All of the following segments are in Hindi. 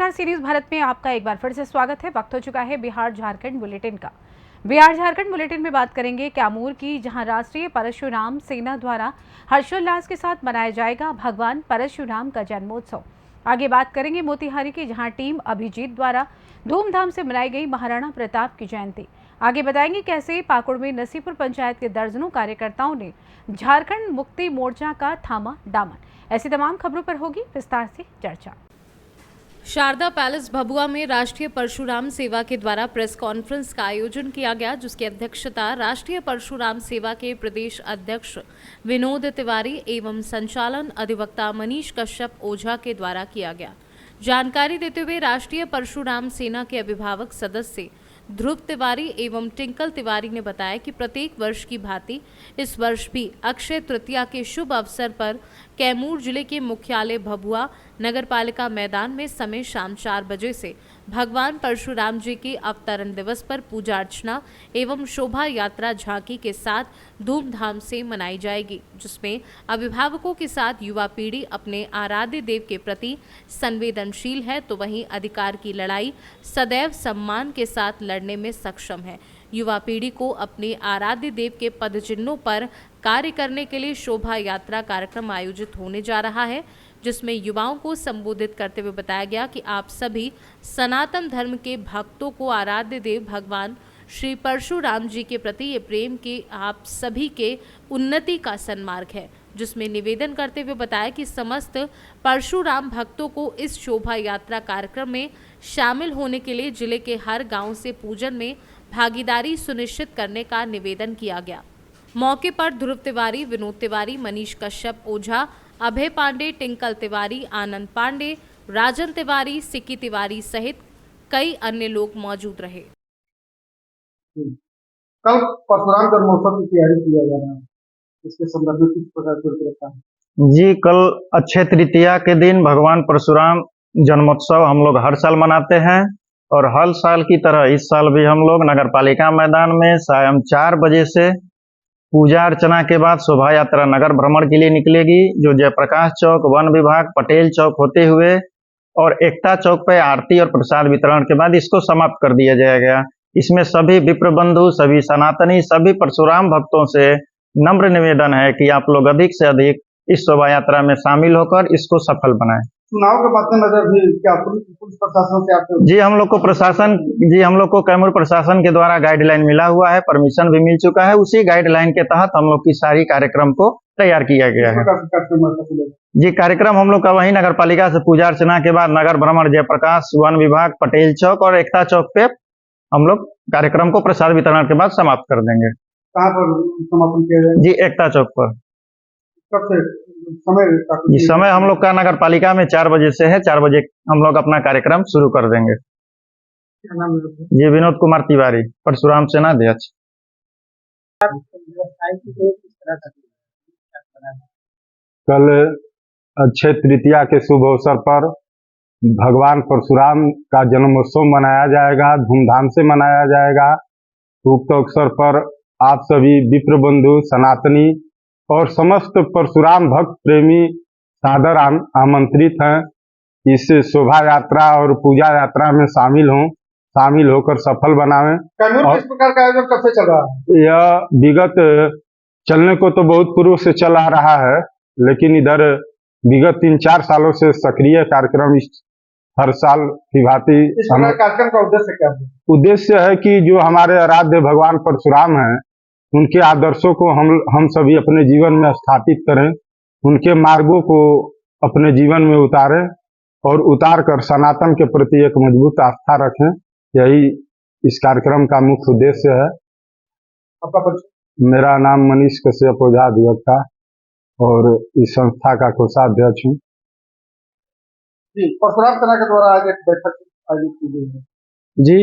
नमस्कार, सी न्यूज़ भारत में आपका एक बार फिर से स्वागत है। वक्त हो चुका है बिहार झारखंड बुलेटिन का। बिहार झारखंड बुलेटिन में बात करेंगे कैमूर की, जहां राष्ट्रीय परशुराम सेना द्वारा हर्षोल्लास के साथ मनाया जाएगा भगवान परशुराम का जन्मोत्सव। आगे बात करेंगे मोतिहारी की, जहां टीम अभिजीत द्वारा धूमधाम से मनाई गई महाराणा प्रताप की जयंती। आगे बताएंगे कैसे पाकुड़ में नसीपुर पंचायत के दर्जनों कार्यकर्ताओं ने झारखंड मुक्ति मोर्चा का थामा दामन। ऐसी तमाम खबरों पर होगी विस्तार से चर्चा। शारदा पैलेस भभुआ में राष्ट्रीय परशुराम सेवा के द्वारा प्रेस कॉन्फ्रेंस का आयोजन किया गया, जिसकी अध्यक्षता राष्ट्रीय परशुराम सेवा के प्रदेश अध्यक्ष विनोद तिवारी एवं संचालन अधिवक्ता मनीष कश्यप ओझा के द्वारा किया गया। जानकारी देते हुए राष्ट्रीय परशुराम सेना के अभिभावक सदस्य ध्रुव तिवारी एवं टिंकल तिवारी ने बताया कि प्रत्येक वर्ष की भांति इस वर्ष भी अक्षय तृतीया के शुभ अवसर पर कैमूर जिले के मुख्यालय भभुआ नगरपालिका मैदान में समय शाम 4 बजे से भगवान परशुराम जी के अवतरण दिवस पर पूजा अर्चना एवं शोभा यात्रा झांकी के साथ धूमधाम से मनाई जाएगी, जिसमें अभिभावकों के साथ युवा पीढ़ी अपने आराध्य देव के प्रति संवेदनशील है, तो वहीं अधिकार की लड़ाई सदैव सम्मान के साथ लड़ने में सक्षम है। युवा पीढ़ी को अपने आराध्य देव के पदचिन्हों पर कार्य करने के लिए शोभा यात्रा कार्यक्रम आयोजित होने जा रहा है, जिसमें युवाओं को संबोधित करते हुए बताया गया कि आप सभी सनातन धर्म के भक्तों को आराध्य देव भगवान श्री परशुराम जी के प्रति ये प्रेम के आप सभी के उन्नति का सन्मार्ग है, जिसमें निवेदन करते हुए बताया कि समस्त परशुराम भक्तों को इस शोभा यात्रा कार्यक्रम में शामिल होने के लिए जिले के हर गांव से पूजन में भागीदारी सुनिश्चित करने का निवेदन किया गया। मौके पर ध्रुव तिवारी, विनोद तिवारी, मनीष कश्यप ओझा, अभय पांडे, टिंकल तिवारी, आनंद पांडे, राजन तिवारी, सिक्की तिवारी सहित कई अन्य लोग मौजूद रहे। कल परशुराम जन्मोत्सव की तैयारी किया जा रहा है, इसके संदर्भ में किस प्रकार से रहता है? जी, कल अक्षय तृतीया के दिन भगवान परशुराम जन्मोत्सव हम लोग हर साल मनाते हैं और हर साल की तरह इस साल भी हम लोग नगरपालिका मैदान में शाम 4 बजे से पूजा अर्चना के बाद शोभा यात्रा नगर भ्रमण के लिए निकलेगी, जो जयप्रकाश चौक, वन विभाग, पटेल चौक होते हुए और एकता चौक पे आरती और प्रसाद वितरण के बाद इसको समाप्त कर दिया जाएगा। इसमें सभी विप्र बंधु, सभी सनातनी, सभी परशुराम भक्तों से नम्र निवेदन है कि आप लोग अधिक से अधिक इस शोभा यात्रा में शामिल होकर इसको सफल बनाएं। चुनाव के मद्देनजर भी क्या पुलिस प्रशासन से आपको? जी, हम लोग को कैमूर प्रशासन के द्वारा गाइडलाइन मिला हुआ है, परमिशन भी मिल चुका है। उसी गाइडलाइन के तहत हम लोग की सारी कार्यक्रम को तैयार किया गया है। जी, कार्यक्रम हम लोग का वही नगर पालिका से पूजा अर्चना के बाद नगर भ्रमण जयप्रकाश, वन विभाग, पटेल चौक और एकता चौक पे हम लोग कार्यक्रम को प्रसाद वितरण के बाद समाप्त कर देंगे। कहाँ पर समापन किया जाएगा? जी, एकता चौक पर। कब से समय? समय हम लोग का नगर पालिका में 4 बजे से है। 4 बजे हम लोग अपना कार्यक्रम शुरू कर देंगे। क्या नाम है? जी, विनोद कुमार तिवारी, परशुराम सेना अध्यक्ष। कल अक्षय तृतीया के शुभ अवसर पर भगवान परशुराम का जन्मोत्सव मनाया जाएगा, धूमधाम से मनाया जाएगा। उक्त अवसर पर आप सभी विप्र बंधु, सनातनी और समस्त परशुराम भक्त प्रेमी सादर आमंत्रित हैं। इस शोभा यात्रा और पूजा यात्रा में शामिल होकर सफल बनावें। किस प्रकार का आयोजन कब से चल रहा है? यह विगत चलने को तो बहुत पूर्व से चल आ रहा है, लेकिन इधर विगत 3-4 सालों से सक्रिय कार्यक्रम हर साल की भांति। इस कार्यक्रम का उद्देश्य क्या है? उद्देश्य है कि जो हमारे आराध्य भगवान परशुराम हैं, उनके आदर्शों को हम सभी अपने जीवन में स्थापित करें, उनके मार्गों को अपने जीवन में उतारें और उतार कर सनातन के प्रति एक मजबूत आस्था रखें। यही इस कार्यक्रम का मुख्य उद्देश्य है। आपका परिचय? मेरा नाम मनीष कश्यप ओझा अधिवक्ता और इस संस्था का कोषाध्यक्ष हूँ। जी, परशुराम सेना के द्वारा आज एक बैठक आयोजित की गई है। जी,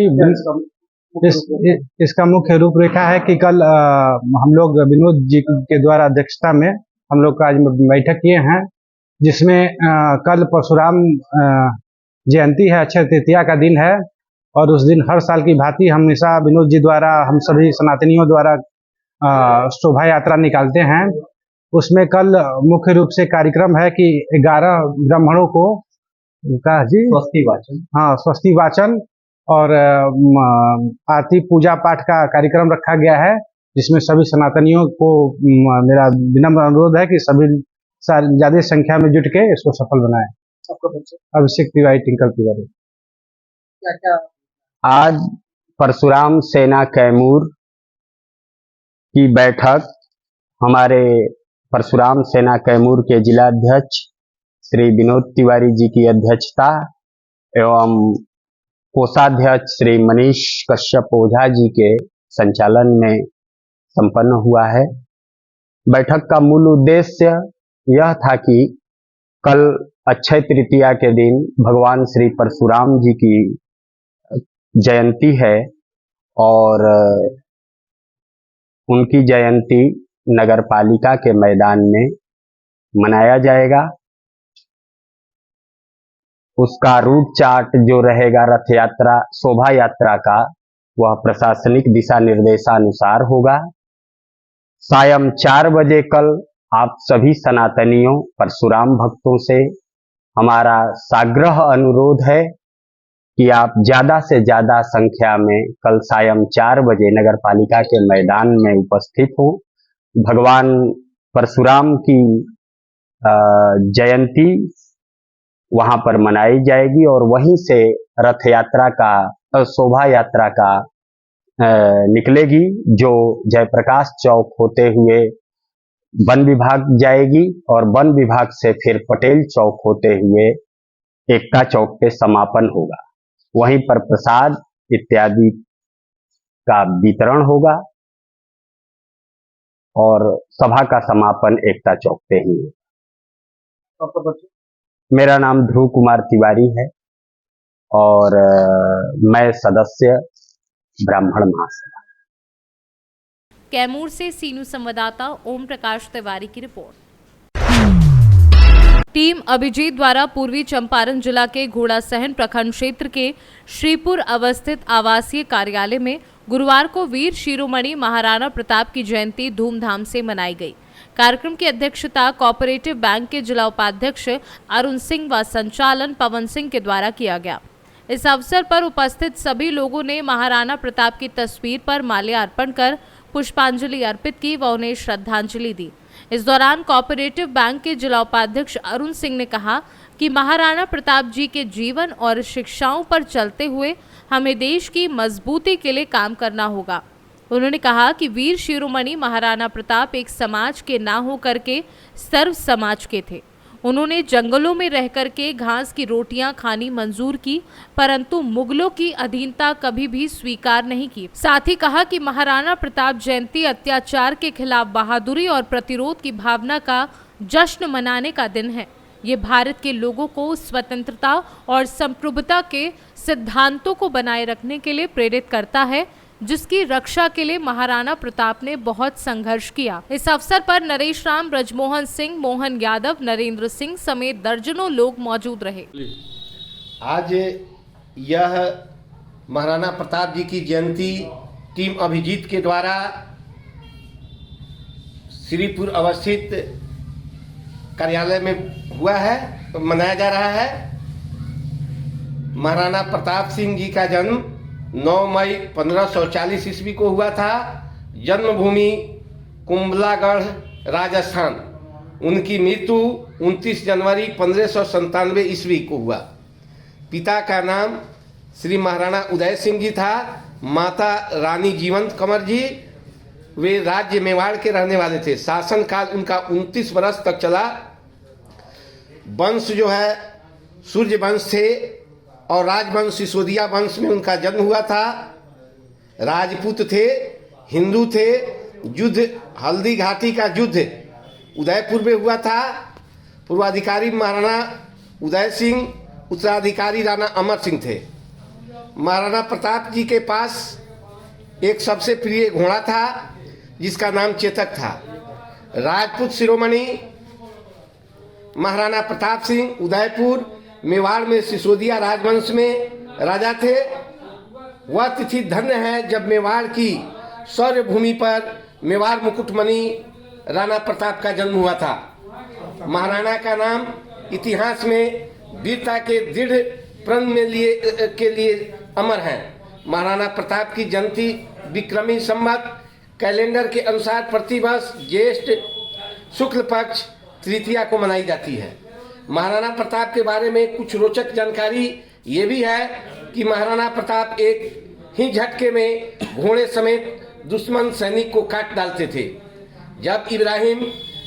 इसका मुख्य रूपरेखा है कि कल हम लोग विनोद जी के द्वारा अध्यक्षता में हम लोग आज बैठक किए हैं, जिसमें कल परशुराम जयंती है, अक्षय तृतीया का दिन है और उस दिन हर साल की भांति हमेशा विनोद जी द्वारा हम सभी सनातनियों द्वारा शोभा यात्रा निकालते हैं। उसमें कल मुख्य रूप से कार्यक्रम है कि 11 ब्राह्मणों को का जी स्वस्ति वाचन। हाँ, स्वस्ति वाचन और आरती पूजा पाठ का कार्यक्रम रखा गया है, जिसमें सभी सनातनियों को मेरा विनम्र अनुरोध है कि सभी ज्यादा संख्या में जुट के इसको सफल बनाएं। आपका बच्चा अभिषेक तिवारी, टिंकल तिवारी। क्या क्या आज परशुराम सेना कैमूर की बैठक हमारे परशुराम सेना कैमूर के जिलाध्यक्ष श्री विनोद तिवारी जी की अध्यक्षता एवं कोषाध्यक्ष श्री मनीष कश्यप ओझा जी के संचालन में संपन्न हुआ है। बैठक का मूल उद्देश्य यह था कि कल अक्षय तृतीया के दिन भगवान श्री परशुराम जी की जयंती है और उनकी जयंती नगर पालिका के मैदान में मनाया जाएगा। उसका रूट चार्ट जो रहेगा रथ यात्रा शोभा यात्रा का, वह प्रशासनिक दिशा निर्देशानुसार होगा। सायं 4 बजे कल आप सभी सनातनियों परशुराम भक्तों से हमारा साग्रह अनुरोध है कि आप ज्यादा से ज्यादा संख्या में कल सायं 4 बजे नगर पालिका के मैदान में उपस्थित हो। भगवान परशुराम की जयंती वहां पर मनाई जाएगी और वहीं से रथ यात्रा का शोभा यात्रा का निकलेगी, जो जयप्रकाश चौक होते हुए वन विभाग जाएगी और वन विभाग से फिर पटेल चौक होते हुए एकता चौक पे समापन होगा। वहीं पर प्रसाद इत्यादि का वितरण होगा और सभा का समापन एकता चौक पे ही होगा। आपका बच्चा मेरा नाम ध्रुव कुमार तिवारी है और मैं सदस्य ब्राह्मण महासभा। कैमूर से सीनू संवाददाता ओम प्रकाश तिवारी की रिपोर्ट। टीम अभिजीत द्वारा पूर्वी चंपारण जिला के घोड़ासहन प्रखंड क्षेत्र के श्रीपुर अवस्थित आवासीय कार्यालय में गुरुवार को वीर शिरोमणि महाराणा प्रताप की जयंती धूमधाम से मनाई गई। कार्यक्रम की अध्यक्षता कोऑपरेटिव बैंक के जिला उपाध्यक्ष अरुण सिंह व संचालन पवन सिंह के द्वारा किया गया। इस अवसर पर उपस्थित सभी लोगों ने महाराणा प्रताप की तस्वीर पर माल्यार्पण कर पुष्पांजलि अर्पित की व उन्हें श्रद्धांजलि दी। इस दौरान कोऑपरेटिव बैंक के जिला उपाध्यक्ष अरुण सिंह ने कहा कि महाराणा प्रताप जी के जीवन और शिक्षाओं पर चलते हुए हमें देश की मजबूती के लिए काम करना होगा। उन्होंने कहा कि वीर शिरोमणि महाराणा प्रताप एक समाज के ना होकर के सर्व समाज के थे। उन्होंने जंगलों में रहकर के घास की रोटियां खानी मंजूर की, परंतु मुगलों की अधीनता कभी भी स्वीकार नहीं की। साथ ही कहा कि महाराणा प्रताप जयंती अत्याचार के खिलाफ बहादुरी और प्रतिरोध की भावना का जश्न मनाने का दिन है। ये भारत के लोगों को स्वतंत्रता और संप्रभुता के सिद्धांतों को बनाए रखने के लिए प्रेरित करता है, जिसकी रक्षा के लिए महाराणा प्रताप ने बहुत संघर्ष किया। इस अवसर पर नरेश राम, ब्रजमोहन सिंह, मोहन यादव, नरेंद्र सिंह समेत दर्जनों लोग मौजूद रहे। आज यह महाराणा प्रताप जी की जयंती टीम अभिजीत के द्वारा श्रीपुर अवस्थित कार्यालय में हुआ है, मनाया जा रहा है। महाराणा प्रताप सिंह जी का जन्म 9 मई 1540 ईस्वी को हुआ था। जन्मभूमि कुंभलागढ़ राजस्थान। उनकी मृत्यु 29 जनवरी 1597 ईस्वी को हुआ। पिता का नाम श्री महाराणा उदय सिंह जी था, माता रानी जीवंत कंवर जी। वे राज्य मेवाड़ के रहने वाले थे। शासन काल उनका 29 वर्ष तक चला। वंश जो है सूर्य वंश थे और राजवंश सिसोदिया वंश में उनका जन्म हुआ था। राजपूत थे, हिंदू थे। युद्ध हल्दी घाटी का युद्ध उदयपुर में हुआ था। पूर्वाधिकारी महाराणा उदय सिंह, उत्तराधिकारी राणा अमर सिंह थे। महाराणा प्रताप जी के पास एक सबसे प्रिय घोड़ा था जिसका नाम चेतक था। राजपूत शिरोमणि महाराणा प्रताप सिंह उदयपुर मेवाड़ में सिसोदिया राजवंश में राजा थे। वह तिथि धन्य है जब मेवाड़ की शौर्य भूमि पर मेवाड़ मुकुटमणि राणा प्रताप का जन्म हुआ था। महाराणा का नाम इतिहास में वीरता के दृढ़ प्रण में के लिए अमर हैं। महाराणा प्रताप की जयंती विक्रमी संवत कैलेंडर के अनुसार प्रतिवर्ष ज्येष्ठ शुक्ल पक्ष तृतीया को मनाई जाती है। महाराणा प्रताप के बारे में कुछ रोचक जानकारी ये भी है कि महाराणा प्रताप एक ही झटके में घोड़े समेत दुश्मन सैनिक को काट डालते थे। जब इब्राहिम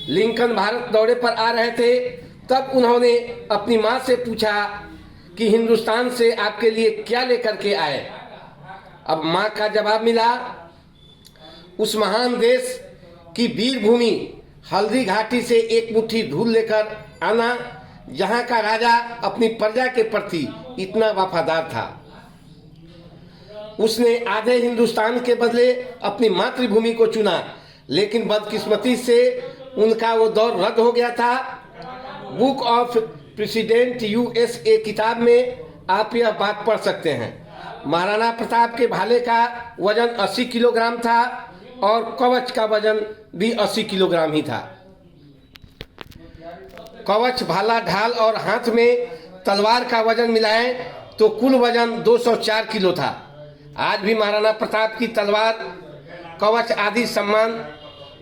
लिंकन भारत दौरे पर आ रहे थे तब उन्होंने अपनी मां से पूछा कि हिंदुस्तान से आपके लिए क्या लेकर के आए। अब मां का जवाब मिला, उस महान देश की वीर भूमि हल्दी घाटी से एक मुट्ठी धूल लेकर आना, जहां का राजा अपनी प्रजा के प्रति इतना वफादार था। उसने आधे हिंदुस्तान के बदले अपनी मातृभूमि को चुना, लेकिन बदकिस्मती से उनका वो दौर रद्द हो गया था। बुक ऑफ प्रेसिडेंट USA किताब में आप यह बात पढ़ सकते हैं। महाराणा प्रताप के भाले का वजन 80 किलोग्राम था और कवच का वजन भी 80 किलोग्राम ही था। कवच, भाला, ढाल और हाथ में तलवार का वजन मिलाएं तो कुल वजन 204 किलो था। आज भी महाराणा प्रताप की तलवार, कवच आदि सम्मान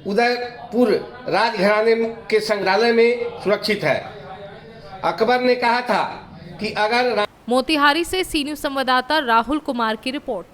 उदयपुर राजघराने के संग्रहालय में सुरक्षित है। अकबर ने कहा था कि अगर मोतिहारी से सी न्यूज संवाददाता राहुल कुमार की रिपोर्ट।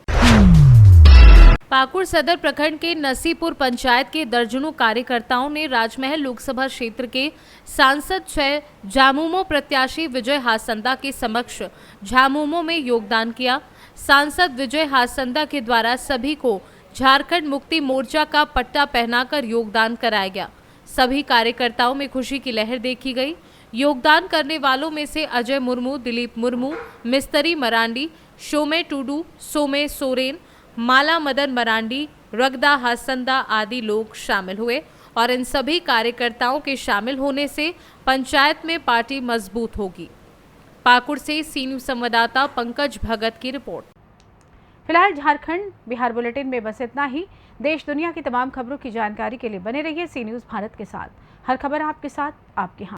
पाकुड़ सदर प्रखंड के नसीपुर पंचायत के दर्जनों कार्यकर्ताओं ने राजमहल लोकसभा क्षेत्र के सांसद 6 झामुमो प्रत्याशी विजय हासंदा के समक्ष झामुमो में योगदान किया। सांसद विजय हासंदा के द्वारा सभी को झारखंड मुक्ति मोर्चा का पट्टा पहनाकर योगदान कराया गया। सभी कार्यकर्ताओं में खुशी की लहर देखी गई। योगदान करने वालों में से अजय मुर्मू, दिलीप मुर्मू, मिस्त्री मरांडी, शोमे टुडू, सोमे सोरेन, माला मदन मरांडी, रगदा हासंदा आदि लोग शामिल हुए और इन सभी कार्यकर्ताओं के शामिल होने से पंचायत में पार्टी मजबूत होगी। पाकुड़ से सी न्यूज संवाददाता पंकज भगत की रिपोर्ट। फिलहाल झारखंड बिहार बुलेटिन में बस इतना ही। देश दुनिया की तमाम खबरों की जानकारी के लिए बने रहिए सी न्यूज भारत के साथ। हर खबर आपके साथ, आपके हाथ।